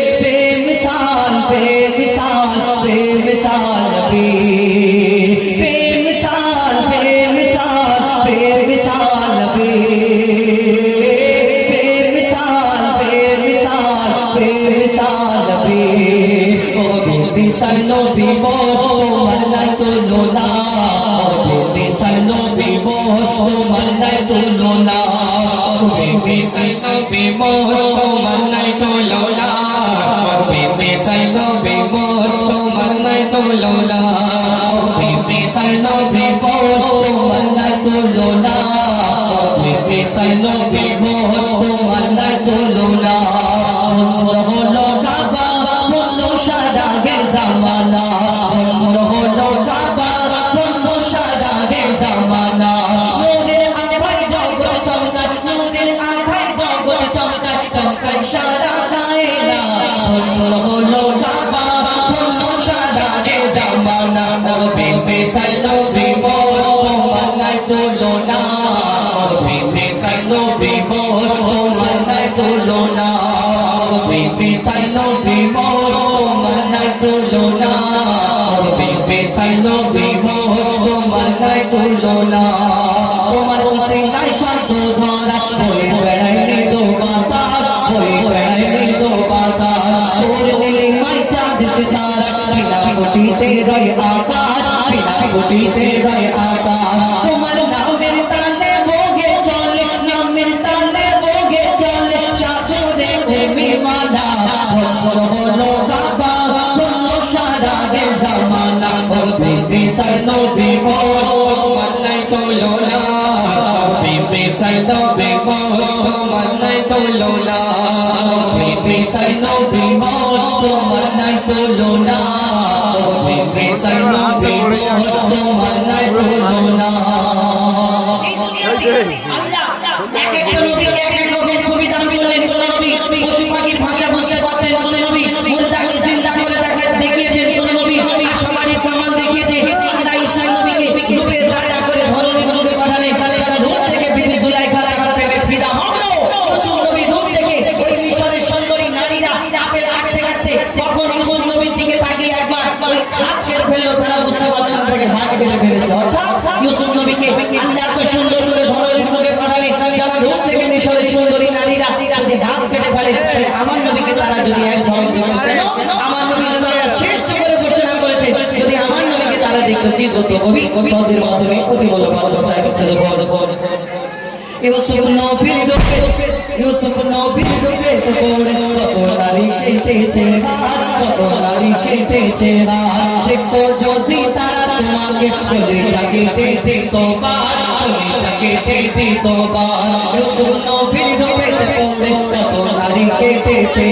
बेमिसाल बेमिसाल बेमिसाल नबी बेमिसाल बेमिसाल बेमिसाल नबी बेमिसाल बेमिसाल बेमिसाल नबी ओ बेमिसाल नबी তোমার নাই তুলনা বেমিসাল নবী তোমার নাই তুলনা বেমিসাল নবী তোমার নাই তুলনা বেমিসাল নবী তোমার নাই তুলনা বেমিসাল নবী তোমার নাই তুলনা বেমিসাল নবী তোমার নাই তুলনা হলো কাবা হলো সাদা গে জামানা হলো কাবা হলো সাদা গে জামানা নূরের আলোয় জগৎ চমকায় নূরের আলোয় জগৎ চমকায় চমকায় সারা লাইলা হলো কাবা হলো সাদা গে জামানা বেমিসাল নবী তোমার নাই তুলনা বেমিসাল নবী তোমার নাই তুলনা বেমিসাল নবী তোমার নাই তুলনা বেমিসাল নবী তোমার নাই তুলনা তোমার ওসিলায় শান্ত ধরা বই বেড়াই মৃদু বাতাস বই বেড়াই মৃদু বাতাস তোর নীলিমায় চাঁদ সিতারা বিনা কোটিতে রয় আকাশ বিনা কোটিতে রয় আকাশ তোমার নামের তালে ভোগে চলে নামের তালে ভোগে চলে সাজরে প্রেমী মালা হলো কাবা হলো সারা গে জামানা বেমিসাল নবী তোমার নাই তুলনা বেমিসাল নবী তোমার নাই তুলনা বেমিসাল নবী তোমার নাই তুলনা বেমিসাল নবী তোমার নাই তুলনা আল্লাহ এক একটা নবীকে এক এক রকম খুবই দামি বলেন কোন নবী পশু পাখির ভাষা বুঝতে পারতেন কোন নবী মুর্দাকে জিন্দা করে দেখিয়েছেন কোন নবী আশাবাড়ির প্রমাণ দেখিয়েছে আল্লাহ ঈসা নবীকে রূপের রাজা করে ধরনের মুখে পাঠালেন তারা রূপ থেকে বিবি জুলাইখা তার প্রেমে ফিদা হলো রাসূল নবী রূপ থেকে ওই মিশরের সুন্দরী নারীরা আপেল কাটতে কাটতে তখন রাসূল নবীর দিকে তাকিয়ে একবার ওই হাত কেটে ফেললো তারা বুঝতে পারলেন তাকে হাত কেটে ফেলেছে অর্থাৎ ইউসুফ নবীকে আল্লাহ এত সুন্দর করে ধরনের মুখে পাঠালেন যারা রূপ থেকে মিশরের সুন্দরী নারীরা যদি হাত কেটে ফেলে তাহলে আমার নবীকে তারা যদি এক ঝলক দেখতেন আমার নবীকে তারা শ্রেষ্ঠ করে ঘোষণা করেছে যদি আমার নবীকে তারা দেখতো কি করতো কবি সদের মাধ্যমে অতি বলো ভালো কথা ছিল বল ইউসুফ নবীর রূপে ইউসুফ নবীর রূপে তো পড়ে কত নারী কেটেছে কত নারী কেটেছে দেখতো যদি তারা তোমাকে কলিজা কেটে দিত কলিজা কেটে দিত ইউসুফ নবীর রূপে তো পড়ে কত নারী কেটেছে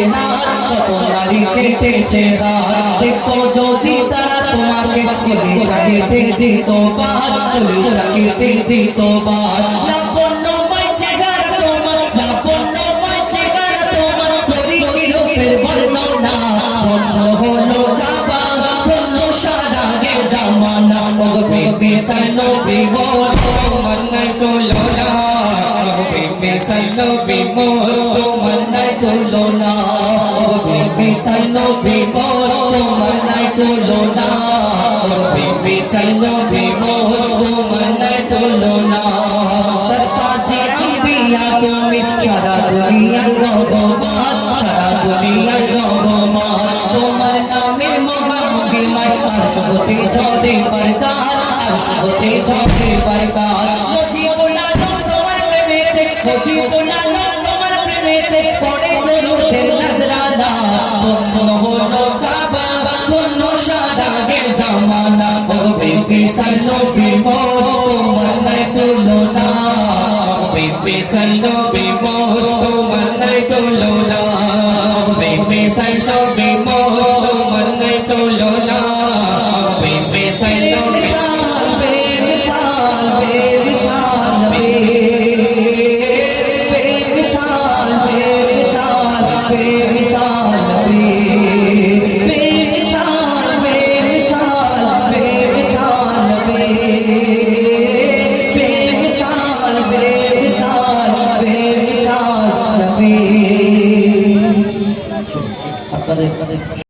কত নারী কেটেছে দেখতো যদি তারা তোমাকে কলিজা কেটে দিত কলিজা কেটে দিত বেমিসাল নবী তোমার নাই তুলনা বেমিসাল নবী তোমার নাই তুলনা বেমিসাল নবী তোমার নাই তুলনা বেমিসাল নবী তোমার নাই তুলনা সরতাজে আম্বিয়া তুমি সারা দুনিয়ার রহমান সারা দুনিয়ার রহমান তোমার নামের মহামহিমায় আরশ হতে ঝরে বরকার আরশ হতে ঝরে বরকার মুজিবুল্লাহ তোমার প্রেমেতে মুজিবুল্লাহ তোমার প্রেমেতে পড়ে দরুদের নজরানা হলো কাবা হলো সাদা গে জামানা বেমিসাল নবী তোমার নাই তুলনা বেমিসাল নবী তোমার নাই তুলনা বেমিসাল নবী তোমার নাই তুলনা বেমিসাল নবী বেমিসাল বেমিসাল নবী বেমিসাল বেমিসাল বেমিসাল নবী বেমিসাল বেমিসাল বেমিসাল নবী বেমিসাল বেমিসাল বেমিসাল নবী আপনাদের